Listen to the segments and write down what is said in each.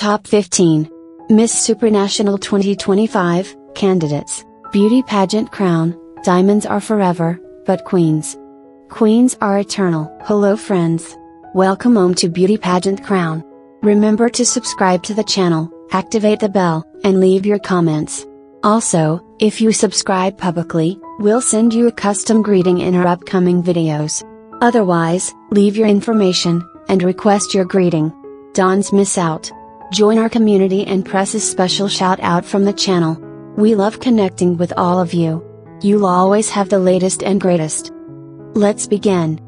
Top 15 Miss Supranational 2025 Candidates. Beauty Pageant Crown. Diamonds are forever, but queens are eternal. Hello friends. Welcome home to Beauty Pageant Crown. Remember to subscribe to the channel, activate the bell, and leave your comments. Also, if you subscribe publicly, we'll send you a custom greeting in our upcoming videos. Otherwise, leave your information, and request your greeting. Don't miss out. Join our community and press a special shout out from the channel. We love connecting with all of you. You'll always have the latest and greatest. Let's begin.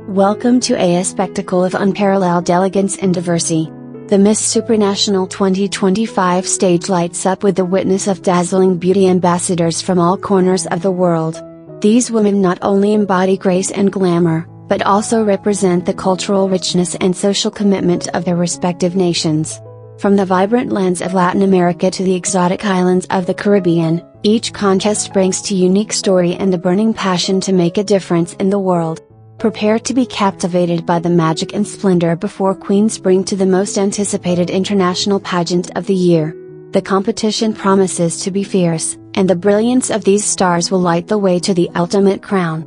Welcome to a spectacle of unparalleled elegance and diversity. The Miss Supranational 2025 stage lights up with the witness of dazzling beauty ambassadors from all corners of the world. These women not only embody grace and glamour, but also represent the cultural richness and social commitment of their respective nations. From the vibrant lands of Latin America to the exotic islands of the Caribbean, each contest brings a unique story and the burning passion to make a difference in the world. Prepare to be captivated by the magic and splendor before queens bring to the most anticipated international pageant of the year. The competition promises to be fierce, and the brilliance of these stars will light the way to the ultimate crown.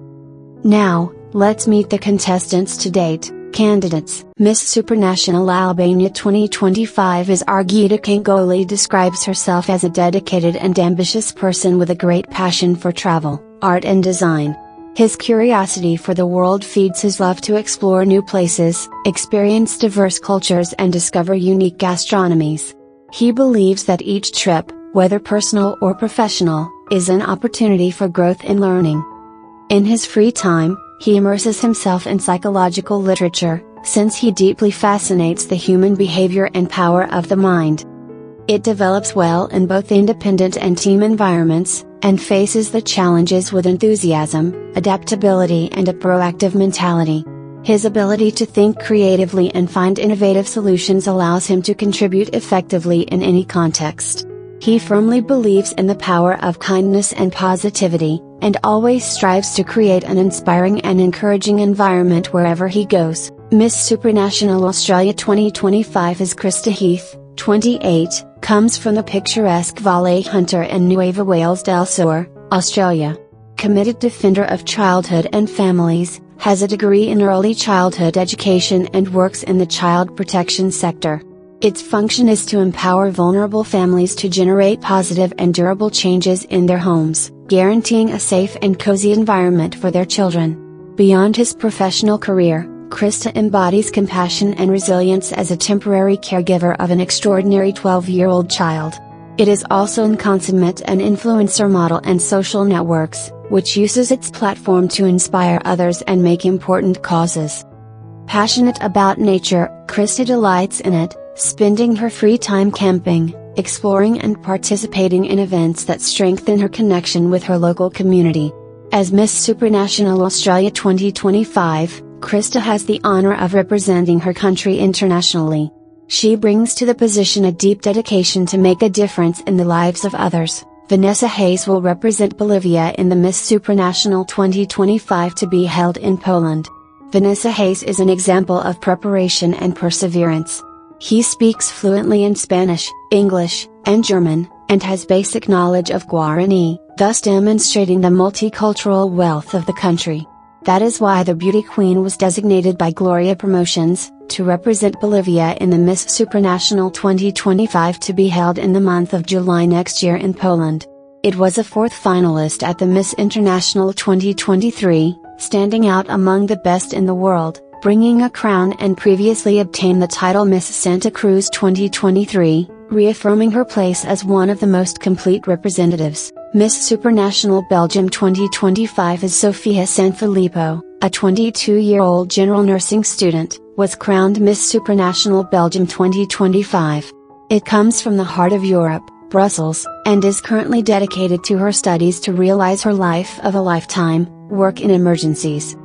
Now, let's meet the contestants to date. Candidates. Miss Supranational Albania 2025 is Argita Kangoli describes herself as a dedicated and ambitious person with a great passion for travel, art and design. His curiosity for the world feeds his love to explore new places, experience diverse cultures and discover unique gastronomies. He believes that each trip, whether personal or professional, is an opportunity for growth and learning. In his free time, he immerses himself in psychological literature, since he deeply fascinates the human behavior and power of the mind. It develops well in both independent and team environments, and faces the challenges with enthusiasm, adaptability and a proactive mentality. His ability to think creatively and find innovative solutions allows him to contribute effectively in any context. He firmly believes in the power of kindness and positivity, and always strives to create an inspiring and encouraging environment wherever he goes. Miss Supranational Australia 2025 is Krista Heath, 28, comes from the picturesque Valley Hunter in Nueva Wales del Sur, Australia. Committed defender of childhood and families, has a degree in early childhood education and works in the child protection sector. Its function is to empower vulnerable families to generate positive and durable changes in their homes, guaranteeing a safe and cozy environment for their children. Beyond his professional career, Krista embodies compassion and resilience as a temporary caregiver of an extraordinary 12-year-old child. It is also an consummate and influencer model and social networks, which uses its platform to inspire others and make important causes. Passionate about nature, Krista delights in it, spending her free time camping, exploring and participating in events that strengthen her connection with her local community. As Miss Supranational Australia 2025, Krista has the honor of representing her country internationally. She brings to the position a deep dedication to make a difference in the lives of others. Vanessa Hayes will represent Bolivia in the Miss Supranational 2025 to be held in Poland. Vanessa Hayes is an example of preparation and perseverance. He speaks fluently in Spanish, English, and German, and has basic knowledge of Guarani, thus demonstrating the multicultural wealth of the country. That is why the beauty queen was designated by Gloria Promotions, to represent Bolivia in the Miss Supranational 2025 to be held in the month of July next year in Poland. It was a fourth finalist at the Miss International 2023, standing out among the best in the world, bringing a crown and previously obtained the title Miss Santa Cruz 2023, reaffirming her place as one of the most complete representatives. Miss Supranational Belgium 2025 is Sofia Sanfilippo, a 22-year-old general nursing student, was crowned Miss Supranational Belgium 2025. It comes from the heart of Europe, Brussels, and is currently dedicated to her studies to realize her life of a lifetime, work in emergencies.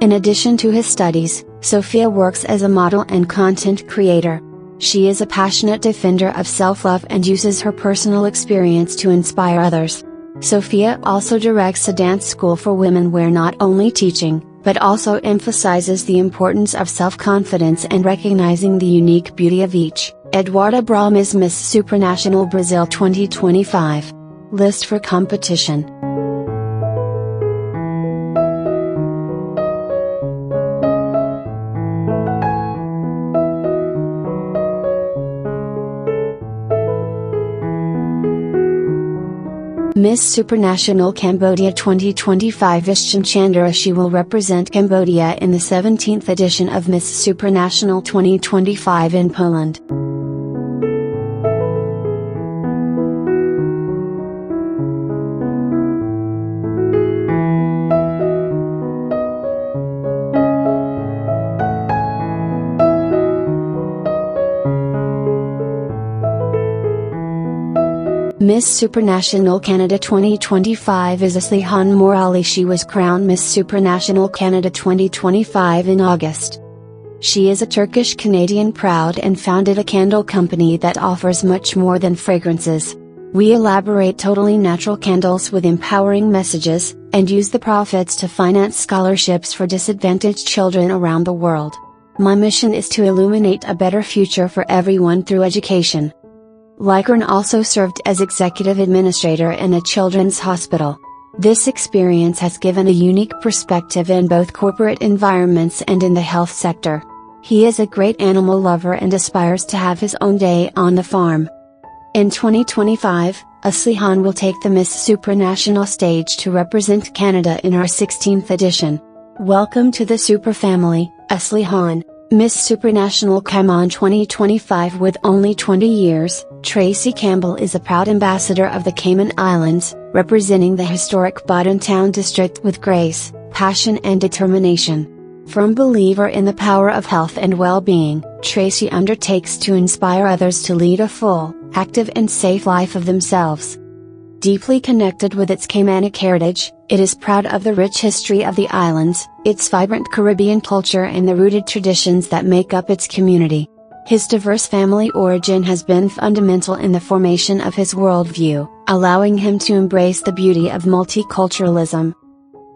In addition to his studies, Sophia works as a model and content creator. She is a passionate defender of self-love and uses her personal experience to inspire others. Sophia also directs a dance school for women where not only teaching, but also emphasizes the importance of self-confidence and recognizing the unique beauty of each. Eduarda Bram is Miss Supranational Brazil 2025. List for competition. Miss Supranational Cambodia 2025 Ishchan Chandra. She will represent Cambodia in the 17th edition of Miss Supranational 2025 in Poland. Miss Supranational Canada 2025 is Aslihan Morali. She was crowned Miss Supranational Canada 2025 in August. She is a Turkish-Canadian proud and founded a candle company that offers much more than fragrances. We elaborate totally natural candles with empowering messages, and use the profits to finance scholarships for disadvantaged children around the world. My mission is to illuminate a better future for everyone through education. Likern also served as executive administrator in a children's hospital. This experience has given a unique perspective in both corporate environments and in the health sector. He is a great animal lover and aspires to have his own day on the farm. In 2025, Aslihan will take the Miss Supranational stage to represent Canada in our 16th edition. Welcome to the Super family, Aslihan. Miss Supranational Cayman 2025. With only 20 years, Tracy Campbell is a proud ambassador of the Cayman Islands, representing the historic Bodden Town District with grace, passion and determination. Firm believer in the power of health and well-being, Tracy undertakes to inspire others to lead a full, active and safe life of themselves. Deeply connected with its Caymanic heritage, it is proud of the rich history of the islands, its vibrant Caribbean culture and the rooted traditions that make up its community. His diverse family origin has been fundamental in the formation of his worldview, allowing him to embrace the beauty of multiculturalism.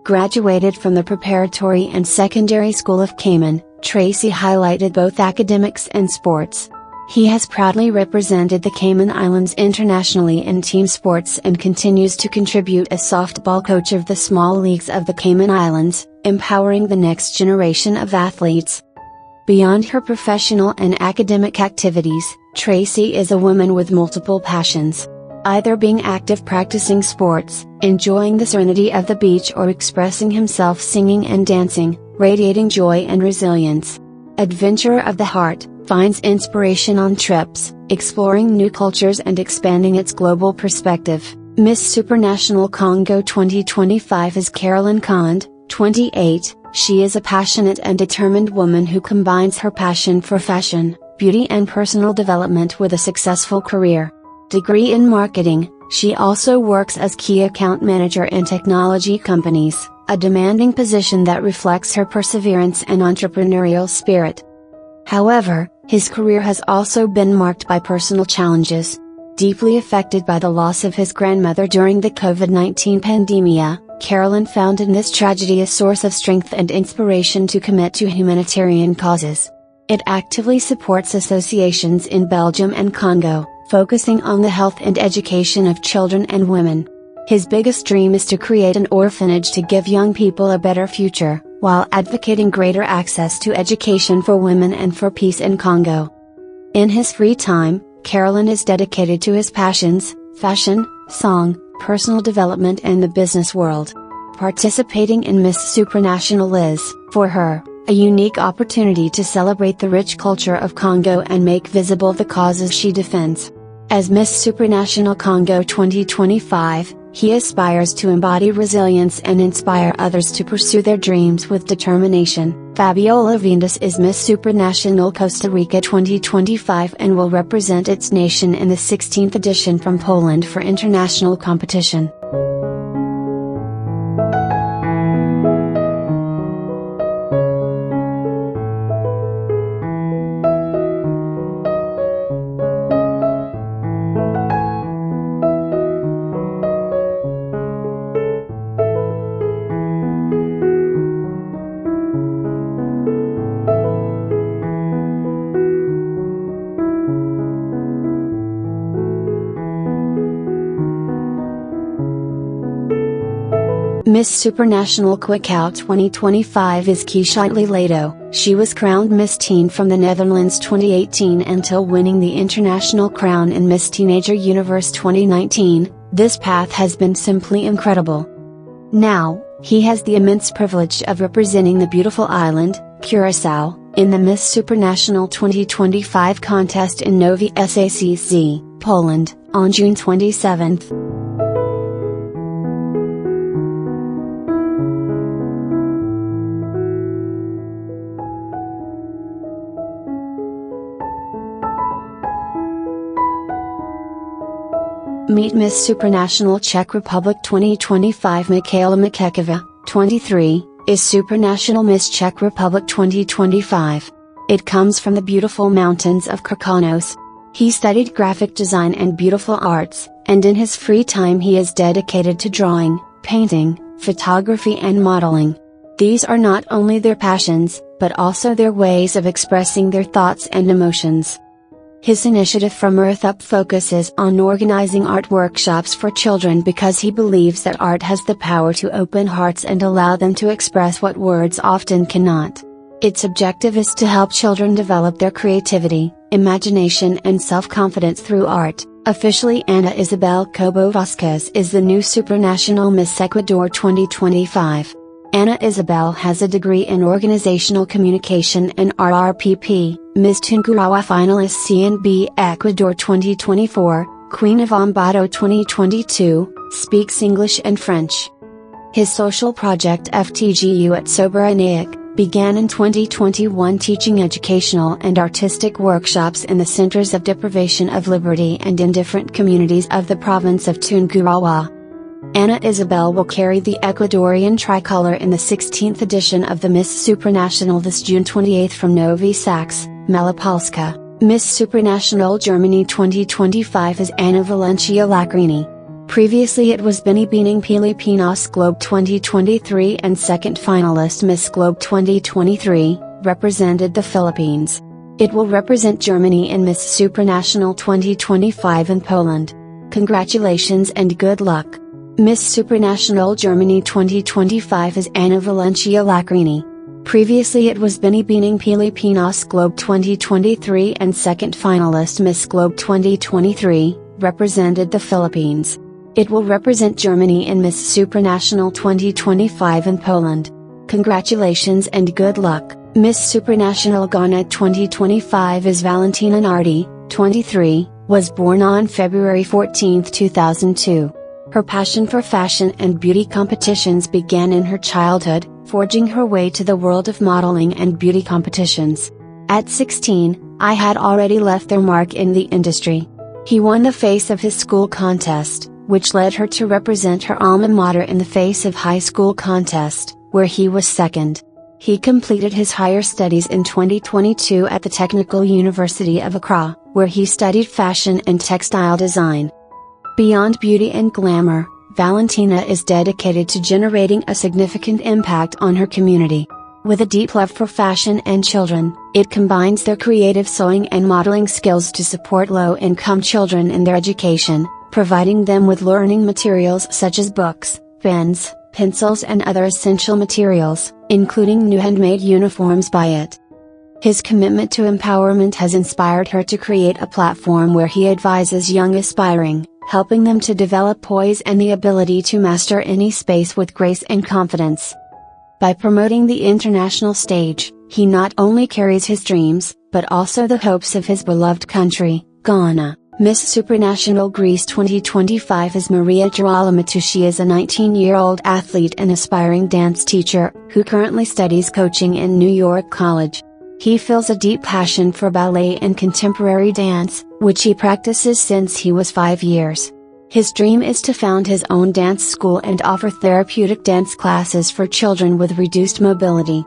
Graduated from the Preparatory and Secondary School of Cayman, Tracy highlighted both academics and sports. He has proudly represented the Cayman Islands internationally in team sports and continues to contribute as softball coach of the small leagues of the Cayman Islands, empowering the next generation of athletes. Beyond her professional and academic activities, Tracy is a woman with multiple passions. Either being active practicing sports, enjoying the serenity of the beach or expressing himself singing and dancing, radiating joy and resilience. Adventurer of the heart, finds inspiration on trips, exploring new cultures and expanding its global perspective. Miss Supranational Congo 2025 is Carolyn Kond, 28, she is a passionate and determined woman who combines her passion for fashion, beauty and personal development with a successful career. Degree in marketing, she also works as key account manager in technology companies, a demanding position that reflects her perseverance and entrepreneurial spirit. However, his career has also been marked by personal challenges. Deeply affected by the loss of his grandmother during the COVID-19 pandemic, Carolyn found in this tragedy a source of strength and inspiration to commit to humanitarian causes. It actively supports associations in Belgium and Congo, focusing on the health and education of children and women. His biggest dream is to create an orphanage to give young people a better future, while advocating greater access to education for women and for peace in Congo. In his free time, Carolyn is dedicated to his passions, fashion, song, personal development and the business world. Participating in Miss Supranational is, for her, a unique opportunity to celebrate the rich culture of Congo and make visible the causes she defends. As Miss Supranational Congo 2025, he aspires to embody resilience and inspire others to pursue their dreams with determination. Fabiola Vindas is Miss Supranational Costa Rica 2025 and will represent its nation in the 16th edition from Poland for international competition. Miss Supranational Kwikau 2025 is Keisha Leto. She was crowned Miss Teen from the Netherlands 2018 until winning the international crown in Miss Teenager Universe 2019. This path has been simply incredible. Now, he has the immense privilege of representing the beautiful island, Curacao, in the Miss Supranational 2025 contest in Nowy Sącz, Poland, on June 27th. Meet Miss Supranational Czech Republic 2025. Michaela Makekova, 23, is Supranational Miss Czech Republic 2025. It comes from the beautiful mountains of Krkonos. He studied graphic design and beautiful arts, and in his free time he is dedicated to drawing, painting, photography and modeling. These are not only their passions, but also their ways of expressing their thoughts and emotions. His initiative From Earth Up focuses on organizing art workshops for children because he believes that art has the power to open hearts and allow them to express what words often cannot. Its objective is to help children develop their creativity, imagination and self-confidence through art. Officially, Ana Isabel Cobo Vasquez is the new Supranational Miss Ecuador 2025. Ana Isabel has a degree in Organizational Communication and RRPP, Miss Tungurahua finalist CNB Ecuador 2024, Queen of Embody 2022, speaks English and French. His social project FTGU at Soberaniak began in 2021 teaching educational and artistic workshops in the centers of deprivation of liberty and in different communities of the province of Tungurahua. Ana Isabel will carry the Ecuadorian tricolor in the 16th edition of the Miss Supranational this June 28 from Nowy Sącz, Malopolska. Miss Supranational Germany 2025 is Anna Valencia Lacrini. Previously it was Binibining Pilipinas Globe 2023 and second finalist Miss Globe 2023, represented the Philippines. It will represent Germany in Miss Supranational 2025 in Poland. Congratulations and good luck. Miss Supranational Germany 2025 is Anna Valencia Lacrini. Previously it was Binibining Pilipinas Globe 2023 and second finalist Miss Globe 2023, represented the Philippines. It will represent Germany in Miss Supranational 2025 in Poland. Congratulations and good luck. Miss Supranational Ghana 2025 is Valentina Nardi, 23, was born on February 14, 2002. Her passion for fashion and beauty competitions began in her childhood, forging her way to the world of modeling and beauty competitions. At 16, I had already left their mark in the industry. He won the Face of his school contest, which led her to represent her alma mater in the Face of High School contest, where he was second. He completed his higher studies in 2022 at the Technical University of Accra, where he studied fashion and textile design. Beyond beauty and glamour, Valentina is dedicated to generating a significant impact on her community. With a deep love for fashion and children, it combines their creative sewing and modeling skills to support low-income children in their education, providing them with learning materials such as books, pens, pencils and other essential materials, including new handmade uniforms by it. His commitment to empowerment has inspired her to create a platform where he advises young aspiring, helping them to develop poise and the ability to master any space with grace and confidence. By promoting the international stage, he not only carries his dreams, but also the hopes of his beloved country, Ghana. Miss Supranational Greece 2025 is Maria Girolamo. She is a 19-year-old athlete and aspiring dance teacher, who currently studies coaching in New York College. He feels a deep passion for ballet and contemporary dance, which he practices since he was 5 years. His dream is to found his own dance school and offer therapeutic dance classes for children with reduced mobility.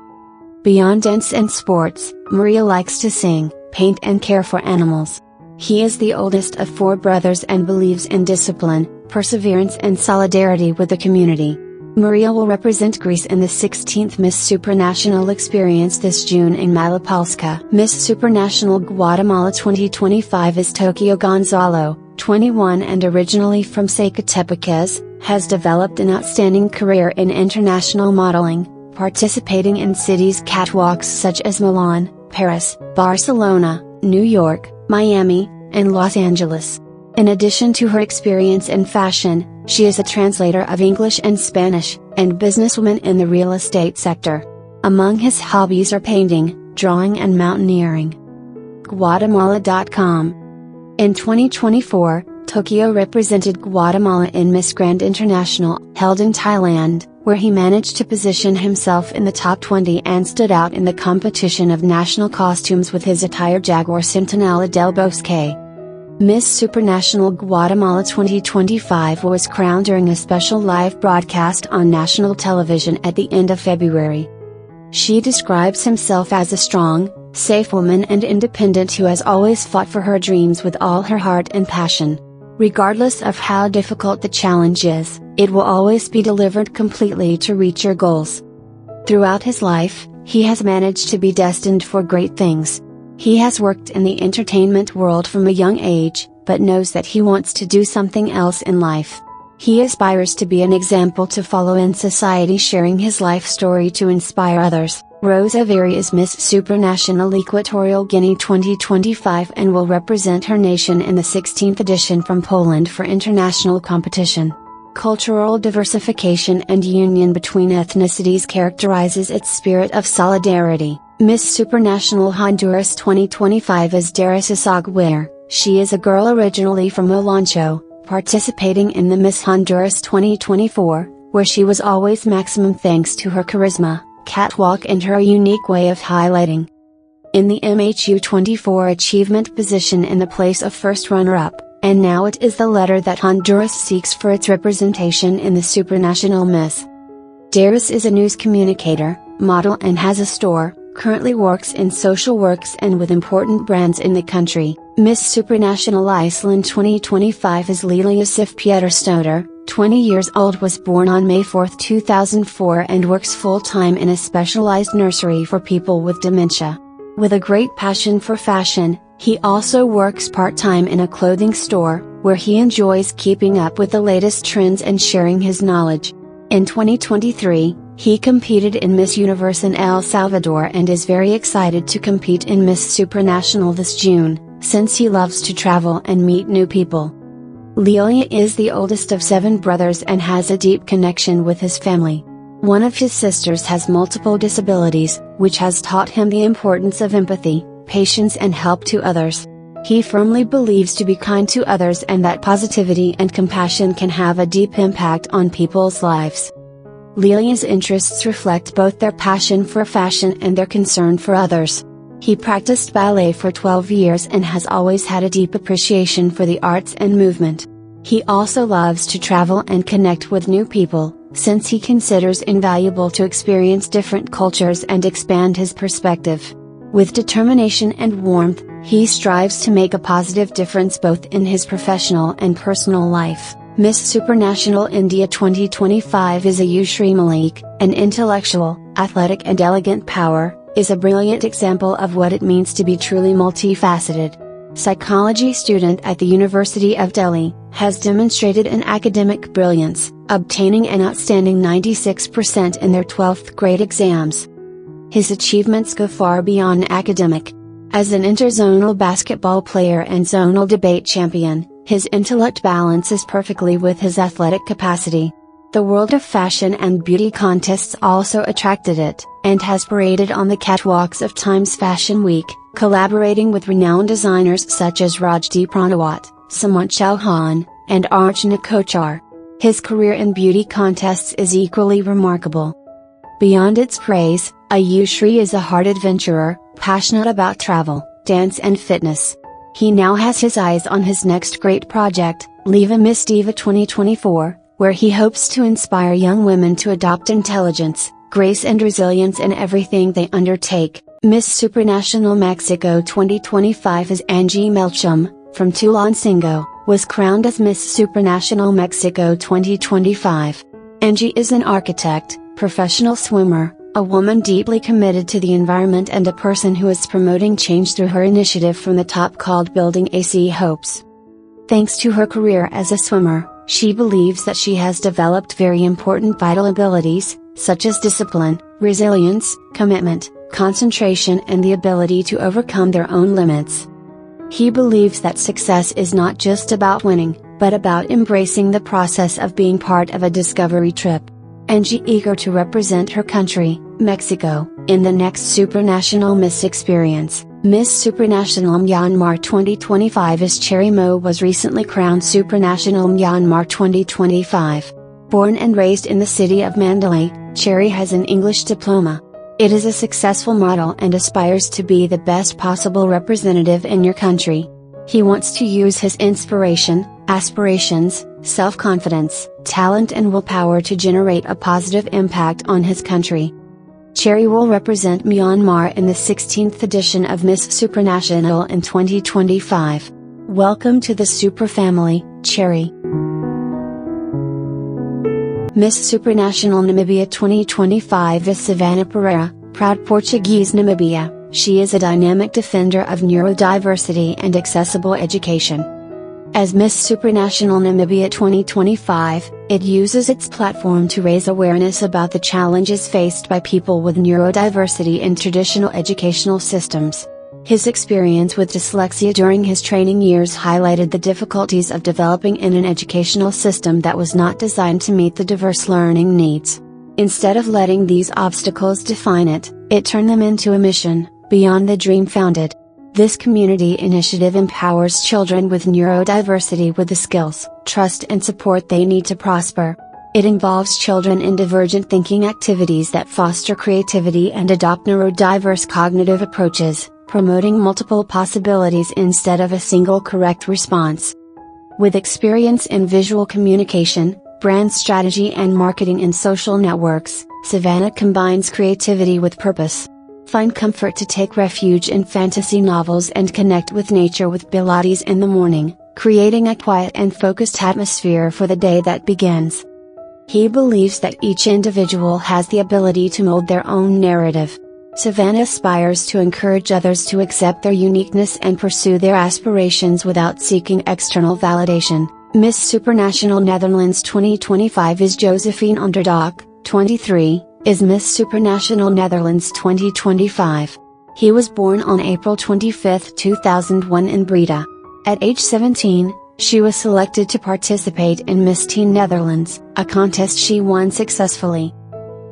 Beyond dance and sports, Maria likes to sing, paint and care for animals. He is the oldest of 4 brothers and believes in discipline, perseverance and solidarity with the community. Maria will represent Greece in the 16th Miss Supranational experience this June in Malopolska. Miss Supranational Guatemala 2025 is Tokyo Gonzalo, 21 and originally from Zacatepecas, has developed an outstanding career in international modeling, participating in cities' catwalks such as Milan, Paris, Barcelona, New York, Miami, and Los Angeles. In addition to her experience in fashion, she is a translator of English and Spanish, and businesswoman in the real estate sector. Among his hobbies are painting, drawing and mountaineering. Guatemala.com. In 2024, Tokyo represented Guatemala in Miss Grand International, held in Thailand, where he managed to position himself in the top 20 and stood out in the competition of national costumes with his attire Jaguar Centinela del Bosque. Miss Supranational Guatemala 2025 was crowned during a special live broadcast on national television at the end of February. She describes herself as a strong, safe woman and independent who has always fought for her dreams with all her heart and passion. Regardless of how difficult the challenge is, it will always be delivered completely to reach your goals. Throughout his life, he has managed to be destined for great things. He has worked in the entertainment world from a young age, but knows that he wants to do something else in life. He aspires to be an example to follow in society, sharing his life story to inspire others. Rosa Veri is Miss Supranational Equatorial Guinea 2025 and will represent her nation in the 16th edition from Poland for international competition. Cultural diversification and union between ethnicities characterizes its spirit of solidarity. Miss Supranational Honduras 2025 is Darissa Sagware. She is a girl originally from Olancho, participating in the Miss Honduras 2024, where she was always maximum thanks to her charisma, catwalk and her unique way of highlighting. In the MHU 24 achievement position in the place of first runner-up, and now it is the letter that Honduras seeks for its representation in the Supranational Miss. Darissa is a news communicator, model and has a store, currently works in social works and with important brands in the country. Miss Supranational Iceland 2025 is Lilia Sif Pétursdóttir, 20 years old, was born on May 4, 2004 and works full-time in a specialized nursery for people with dementia. With a great passion for fashion, he also works part-time in a clothing store, where he enjoys keeping up with the latest trends and sharing his knowledge. In 2023, he competed in Miss Universe in El Salvador and is very excited to compete in Miss Supranational this June, since he loves to travel and meet new people. Lilia is the oldest of 7 brothers and has a deep connection with his family. One of his sisters has multiple disabilities, which has taught him the importance of empathy, patience and help to others. He firmly believes to be kind to others and that positivity and compassion can have a deep impact on people's lives. Lilia's interests reflect both their passion for fashion and their concern for others. He practiced ballet for 12 years and has always had a deep appreciation for the arts and movement. He also loves to travel and connect with new people, since he considers invaluable to experience different cultures and expand his perspective. With determination and warmth, he strives to make a positive difference both in his professional and personal life. Miss Supranational India 2025 is Ayushri Malik, an intellectual, athletic and elegant power, is a brilliant example of what it means to be truly multifaceted. Psychology student at the University of Delhi, has demonstrated an academic brilliance, obtaining an outstanding 96% in their 12th grade exams. His achievements go far beyond academic. As an interzonal basketball player and zonal debate champion, his intellect balances perfectly with his athletic capacity. The world of fashion and beauty contests also attracted it, and has paraded on the catwalks of Times Fashion Week, collaborating with renowned designers such as Rajdeep Ranawat, Samant Chauhan, and Archana Kochar. His career in beauty contests is equally remarkable. Beyond its praise, Ayushri is a heart adventurer, passionate about travel, dance and fitness. He now has his eyes on his next great project, Liva Miss Diva 2024, where he hopes to inspire young women to adopt intelligence, grace and resilience in everything they undertake. Miss Supranational Mexico 2025 is Angie Melcham, from Tulancingo, was crowned as Miss Supranational Mexico 2025. Angie is an architect, professional swimmer, a woman deeply committed to the environment and a person who is promoting change through her initiative from the top called Building AC Hopes. Thanks to her career as a swimmer, she believes that she has developed very important vital abilities, such as discipline, resilience, commitment, concentration, and the ability to overcome their own limits. He believes that success is not just about winning, but about embracing the process of being part of a discovery trip. And she eager to represent her country, Mexico, in the next Supranational Miss Experience. Miss Supranational Myanmar 2025 is Cherry Mo was recently crowned Supranational Myanmar 2025. Born and raised in the city of Mandalay, Cherry has an English diploma. It is a successful model and aspires to be the best possible representative in your country. He wants to use his inspiration, aspirations, self-confidence, talent and willpower to generate a positive impact on his country. Cherry will represent Myanmar in the 16th edition of Miss Supranational in 2025. Welcome to the Super family, Cherry. Miss Supranational Namibia 2025 is Savannah Pereira, proud Portuguese Namibia. She is a dynamic defender of neurodiversity and accessible education. As Miss Supranational Namibia 2025, it uses its platform to raise awareness about the challenges faced by people with neurodiversity in traditional educational systems. His experience with dyslexia during his training years highlighted the difficulties of developing in an educational system that was not designed to meet the diverse learning needs. Instead of letting these obstacles define it, it turned them into a mission, beyond the dream founded. This community initiative empowers children with neurodiversity with the skills, trust and support they need to prosper. It involves children in divergent thinking activities that foster creativity and adopt neurodiverse cognitive approaches, promoting multiple possibilities instead of a single correct response. With experience in visual communication, brand strategy and marketing in social networks, Savannah combines creativity with purpose. Find comfort to take refuge in fantasy novels and connect with nature with Pilates in the morning, creating a quiet and focused atmosphere for the day that begins. He believes that each individual has the ability to mold their own narrative. Savannah aspires to encourage others to accept their uniqueness and pursue their aspirations without seeking external validation. Miss Supranational Netherlands 2025 is Josephine Onderdok, 23, is Miss Supranational Netherlands 2025. He was born on April 25, 2001 in Breda. At age 17, she was selected to participate in Miss Teen Netherlands, a contest she won successfully.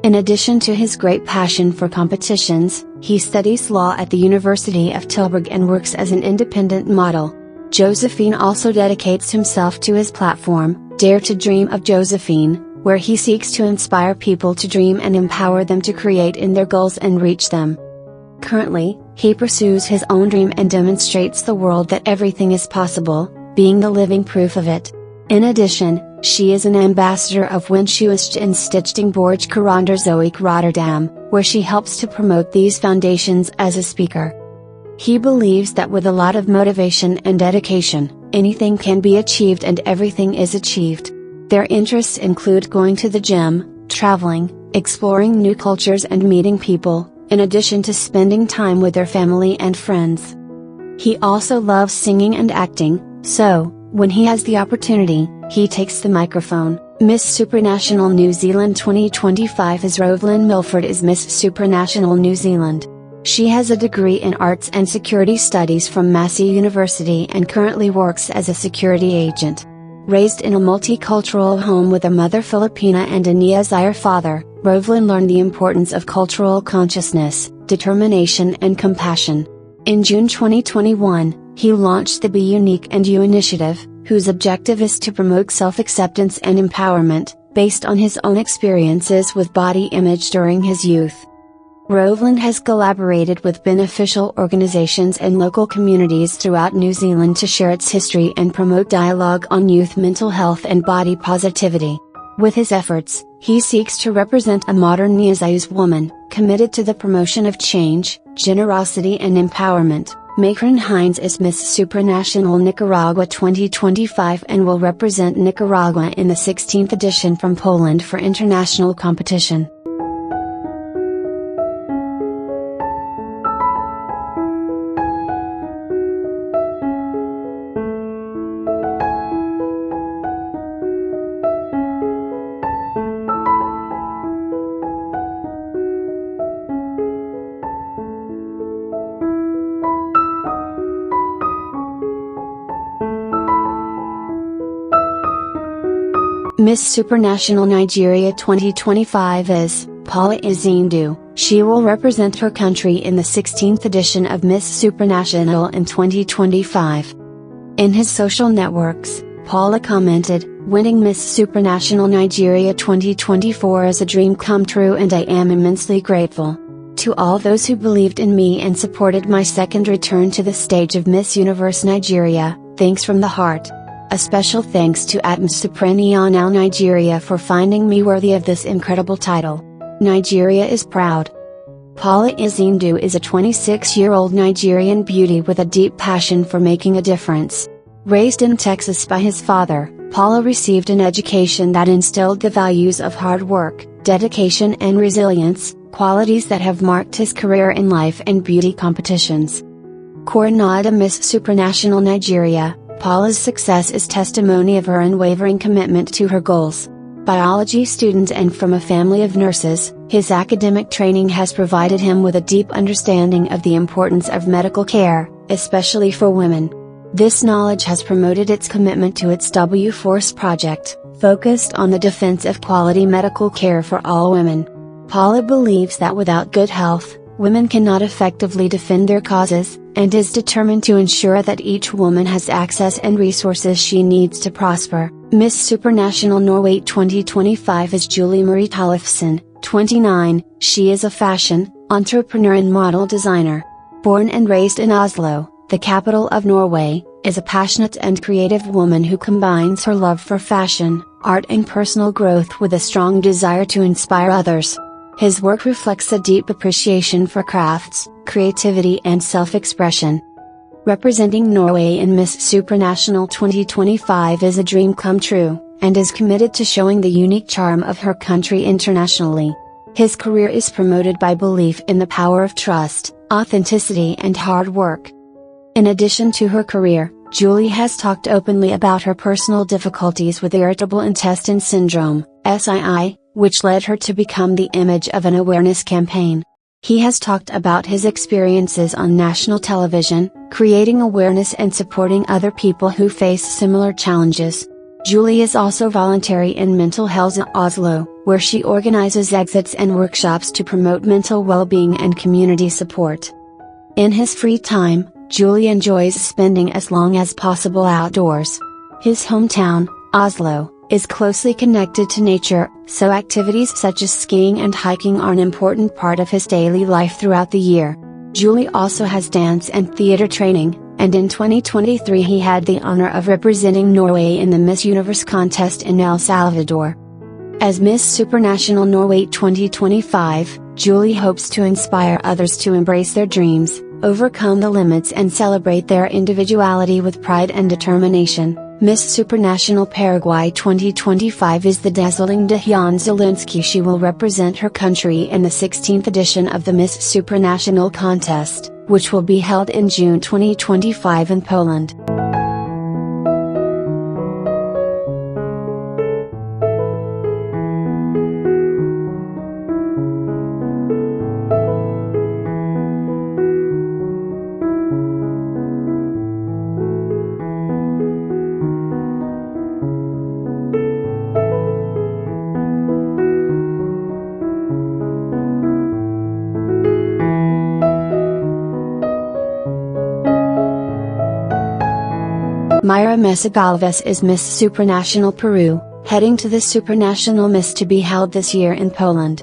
In addition to his great passion for competitions, he studies law at the University of Tilburg and works as an independent model. Josephine also dedicates himself to his platform, Dare to Dream of Josephine, where he seeks to inspire people to dream and empower them to create in their goals and reach them. Currently, he pursues his own dream and demonstrates the world that everything is possible, being the living proof of it. In addition, she is an ambassador of Wenschuist and Stichting Borg Zoek Rotterdam, where she helps to promote these foundations as a speaker. He believes that with a lot of motivation and dedication, anything can be achieved and everything is achieved. Their interests include going to the gym, traveling, exploring new cultures and meeting people, in addition to spending time with their family and friends. He also loves singing and acting, so, when he has the opportunity, he takes the microphone. Miss Supranational New Zealand 2025 is Rovelyn Milford is Miss Supranational New Zealand. She has a degree in Arts and Security Studies from Massey University and currently works as a security agent. Raised in a multicultural home with a mother Filipina and a Nia father, Rovelyn learned the importance of cultural consciousness, determination and compassion. In June 2021, he launched the Be Unique and You initiative, whose objective is to promote self-acceptance and empowerment, based on his own experiences with body image during his youth. Rovelyn has collaborated with beneficial organizations and local communities throughout New Zealand to share its history and promote dialogue on youth mental health and body positivity. With his efforts, he seeks to represent a modern Niazayus woman, committed to the promotion of change, generosity and empowerment. Macron Hines is Miss Supranational Nicaragua 2025 and will represent Nicaragua in the 16th edition from Poland for international competition. Miss Supranational Nigeria 2025 is Paula Izindu. She will represent her country in the 16th edition of Miss Supranational in 2025. In his social networks, Paula commented, "Winning Miss Supranational Nigeria 2024 is a dream come true and I am immensely grateful. To all those who believed in me and supported my second return to the stage of Miss Universe Nigeria, thanks from the heart. A special thanks to Miss Supranational Nigeria for finding me worthy of this incredible title. Nigeria is proud." Paula Izindu is a 26-year-old Nigerian beauty with a deep passion for making a difference. Raised in Texas by his father, Paula received an education that instilled the values of hard work, dedication and resilience, qualities that have marked his career in life and beauty competitions. Coronada Miss Supranational Nigeria, Paula's success is testimony of her unwavering commitment to her goals. Biology student and from a family of nurses, his academic training has provided him with a deep understanding of the importance of medical care, especially for women. This knowledge has promoted its commitment to its W-Force project, focused on the defense of quality medical care for all women. Paula believes that without good health, women cannot effectively defend their causes, and is determined to ensure that each woman has access and resources she needs to prosper. Miss Supranational Norway 2025 is Julie Marie Tollefsen, 29, she is a fashion, entrepreneur and model designer. Born and raised in Oslo, the capital of Norway, is a passionate and creative woman who combines her love for fashion, art and personal growth with a strong desire to inspire others. His work reflects a deep appreciation for crafts, creativity and self-expression. Representing Norway in Miss Supranational 2025 is a dream come true, and is committed to showing the unique charm of her country internationally. His career is promoted by belief in the power of trust, authenticity and hard work. In addition to her career, Julie has talked openly about her personal difficulties with irritable intestine syndrome, SII, which led her to become the image of an awareness campaign. He has talked about his experiences on national television, creating awareness and supporting other people who face similar challenges. Julie is also voluntary in mental health in Oslo, where she organizes exits and workshops to promote mental well-being and community support. In his free time, Julie enjoys spending as long as possible outdoors. His hometown, Oslo, is closely connected to nature, so activities such as skiing and hiking are an important part of his daily life throughout the year. Julie also has dance and theater training, and in 2023 he had the honor of representing Norway in the Miss Universe contest in El Salvador. As Miss Supranational Norway 2025, Julie hopes to inspire others to embrace their dreams, overcome the limits and celebrate their individuality with pride and determination. Miss Supranational Paraguay 2025 is the dazzling Diane Zielinski. She will represent her country in the 16th edition of the Miss Supranational contest, which will be held in June 2025 in Poland. Mayra Mesa Galvez is Miss Supranational Peru, heading to the Supranational Miss to be held this year in Poland.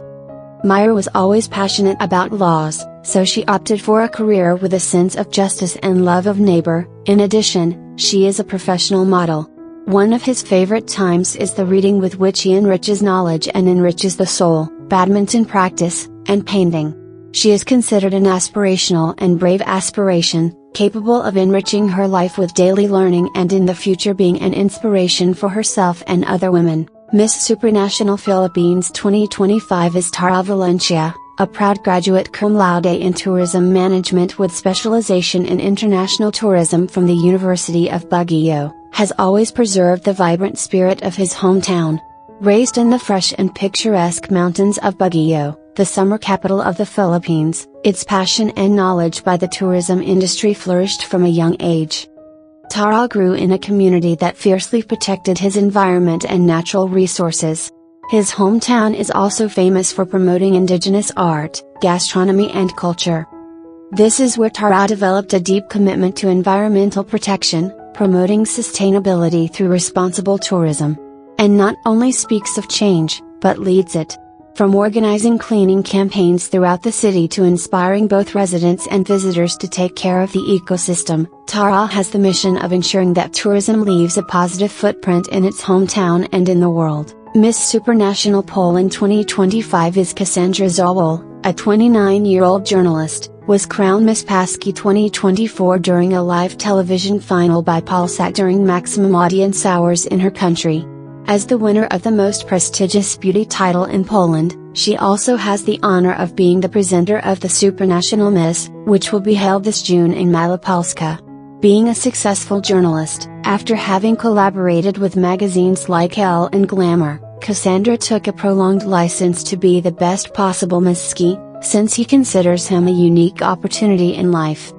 Mayra was always passionate about laws, so she opted for a career with a sense of justice and love of neighbor. In addition, she is a professional model. One of his favorite times is the reading with which he enriches knowledge and enriches the soul, badminton practice, and painting. She is considered an aspirational and brave aspiration, capable of enriching her life with daily learning and in the future being an inspiration for herself and other women. Miss Supranational Philippines 2025 is Tara Valencia, a proud graduate cum laude in tourism management with specialization in international tourism from the University of Baguio, has always preserved the vibrant spirit of his hometown. Raised in the fresh and picturesque mountains of Baguio, the summer capital of the Philippines, its passion and knowledge by the tourism industry flourished from a young age. Tara grew in a community that fiercely protected his environment and natural resources. His hometown is also famous for promoting indigenous art, gastronomy and culture. This is where Tara developed a deep commitment to environmental protection, promoting sustainability through responsible tourism. And not only speaks of change, but leads it. From organizing cleaning campaigns throughout the city to inspiring both residents and visitors to take care of the ecosystem, Tara has the mission of ensuring that tourism leaves a positive footprint in its hometown and in the world. Miss Supranational Poland 2025 is Cassandra Zawol, a 29-year-old journalist, was crowned Miss Paski 2024 during a live television final by Polsat during maximum audience hours in her country. As the winner of the most prestigious beauty title in Poland, she also has the honor of being the presenter of the Supranational Miss, which will be held this June in Malopolska. Being a successful journalist, after having collaborated with magazines like Elle and Glamour, Cassandra took a prolonged license to be the best possible Misski, since he considers him a unique opportunity in life.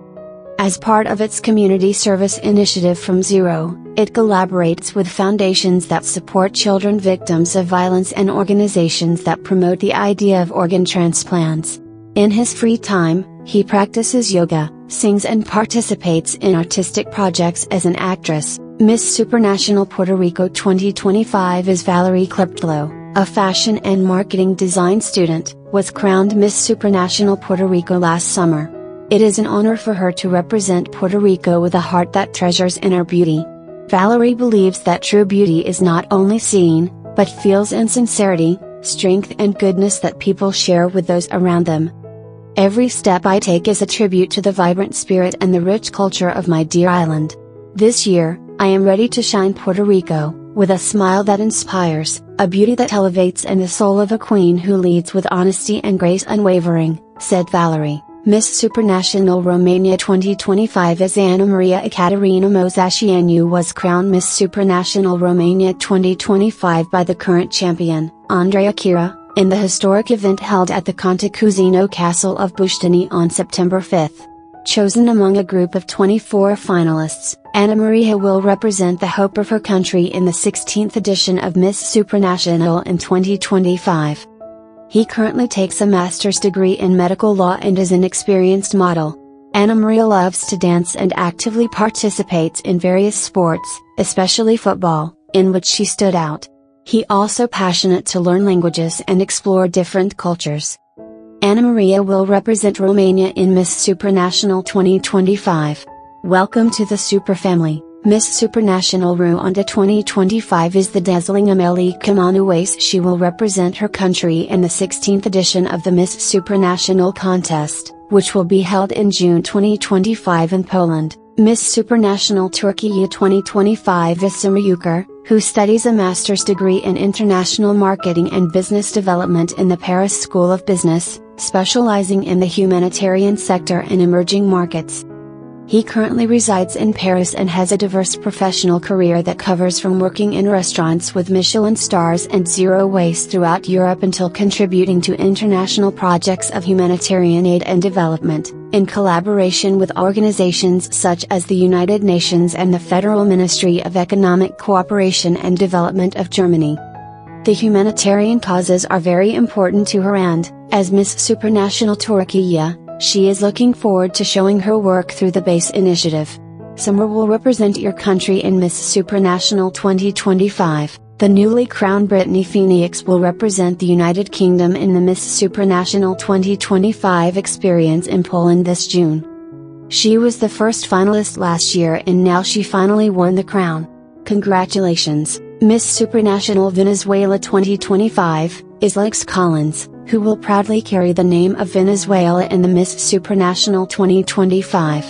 As part of its community service initiative From Zero, it collaborates with foundations that support children victims of violence and organizations that promote the idea of organ transplants. In his free time, he practices yoga, sings and participates in artistic projects as an actress. Miss Supranational Puerto Rico 2025 is Valerie Kleptlo, a fashion and marketing design student, was crowned Miss Supranational Puerto Rico last summer. It is an honor for her to represent Puerto Rico with a heart that treasures inner beauty. Valerie believes that true beauty is not only seen, but feels in sincerity, strength and goodness that people share with those around them. Every step I take is a tribute to the vibrant spirit and the rich culture of my dear island. This year, I am ready to shine Puerto Rico, with a smile that inspires, a beauty that elevates and the soul of a queen who leads with honesty and grace unwavering, said Valerie. Miss Supranational Romania 2025 as Ana Maria Ekaterina Mozașianu was crowned Miss Supranational Romania 2025 by the current champion, Andreea Chira, in the historic event held at the Contestano Castle of Bușteni on September 5. Chosen among a group of 24 finalists, Ana Maria will represent the hope of her country in the 16th edition of Miss Supranational in 2025. He currently takes a master's degree in medical law and is an experienced model. Ana Maria loves to dance and actively participates in various sports, especially football, in which she stood out. He also passionate to learn languages and explore different cultures. Ana Maria will represent Romania in Miss Supranational 2025. Welcome to the Super family. Miss Supranational Rwanda 2025 is the dazzling Amélie Kamanuwase. She will represent her country in the 16th edition of the Miss Supranational contest, which will be held in June 2025 in Poland. Miss Supranational Turkey 2025 is Sima Yuker, who studies a master's degree in international marketing and business development in the Paris School of Business, specializing in the humanitarian sector and emerging markets. He currently resides in Paris and has a diverse professional career that covers from working in restaurants with Michelin stars and zero waste throughout Europe until contributing to international projects of humanitarian aid and development, in collaboration with organizations such as the United Nations and the Federal Ministry of Economic Cooperation and Development of Germany. The humanitarian causes are very important to her and, as Miss Supranational Turkey, she is looking forward to showing her work through the BASE initiative. Summer will represent your country in Miss Supranational 2025. The newly crowned Brittany Phoenix will represent the United Kingdom in the Miss Supranational 2025 experience in Poland this June. She was the first finalist last year and now she finally won the crown. Congratulations, Miss Supranational Venezuela 2025, is Lex Collins, who will proudly carry the name of Venezuela in the Miss Supranational 2025.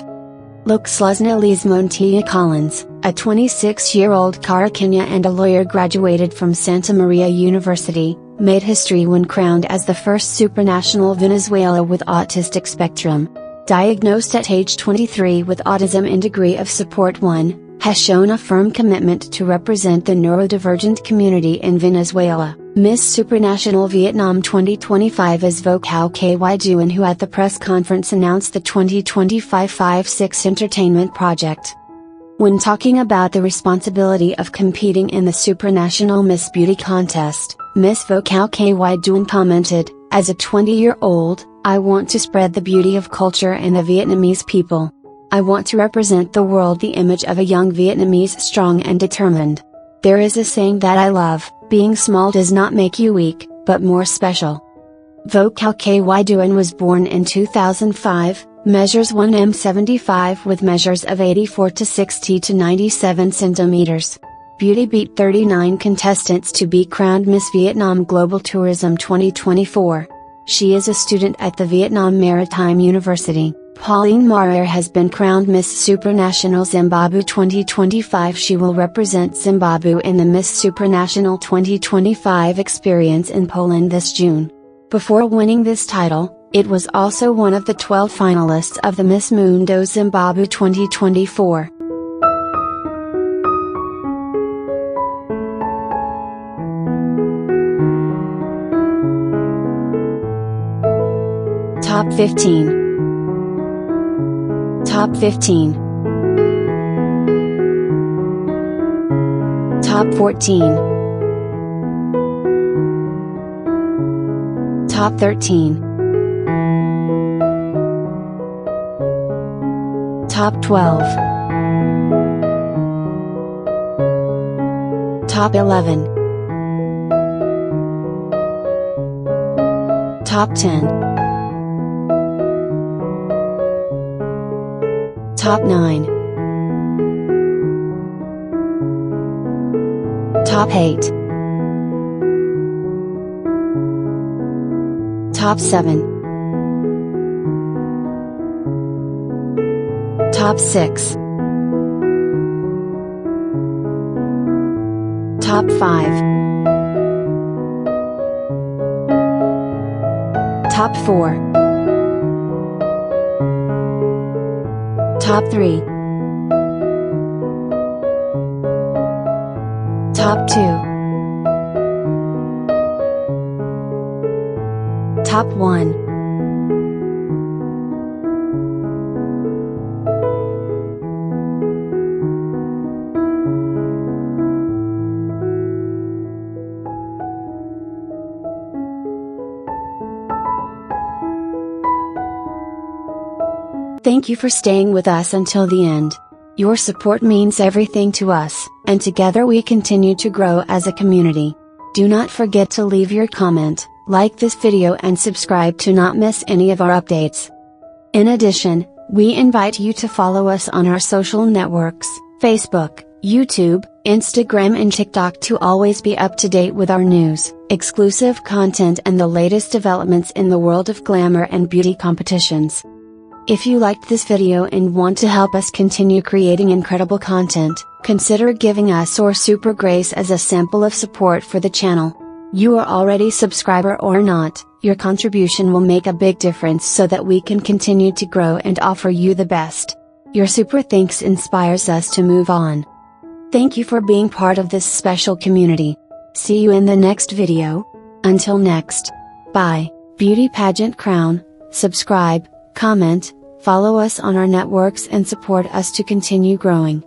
Luxluzna Montilla Collins, a 26-year-old Caraqueña and a lawyer graduated from Santa Maria University, made history when crowned as the first Supranational Venezuela with autistic spectrum. Diagnosed at age 23 with autism and degree of support 1, has shown a firm commitment to represent the neurodivergent community in Venezuela. Miss Supranational Vietnam 2025 is Vo Cao Ky Duan, who at the press conference announced the 2025 5-6 entertainment project. When talking about the responsibility of competing in the Supranational Miss Beauty contest, Miss Vocao Ky Duan commented, "As a 20-year-old, I want to spread the beauty of culture and the Vietnamese people. I want to represent the world the image of a young Vietnamese strong and determined. There is a saying that I love, being small does not make you weak, but more special." Vocao Ky Duan was born in 2005, measures 1m75 with measures of 84 to 60 to 97 centimeters. Beauty beat 39 contestants to be crowned Miss Vietnam Global Tourism 2024. She is a student at the Vietnam Maritime University. Pauline Maher has been crowned Miss Supranational Zimbabwe 2025. She will represent Zimbabwe in the Miss Supranational 2025 experience in Poland this June. Before winning this title, it was also one of the 12 finalists of the Miss Mundo Zimbabwe 2024. Top 15. Top 15. Top 14. Top 13. Top 12. Top 11. Top 10. Top 9. Top 8. Top 7. Top 6. Top 5. Top 4. Top 3. Top 2. Top 1. Thank you for staying with us until the end. Your support means everything to us, and together we continue to grow as a community. Do not forget to leave your comment, like this video and subscribe to not miss any of our updates. In addition, we invite you to follow us on our social networks, Facebook, YouTube, Instagram and TikTok to always be up to date with our news, exclusive content and the latest developments in the world of glamour and beauty competitions. If you liked this video and want to help us continue creating incredible content, consider giving us or Super Grace as a sample of support for the channel. You are already a subscriber or not, your contribution will make a big difference so that we can continue to grow and offer you the best. Your super thanks inspires us to move on. Thank you for being part of this special community. See you in the next video. Until next. Bye. Beauty Pageant Crown, subscribe, comment, follow us on our networks and support us to continue growing.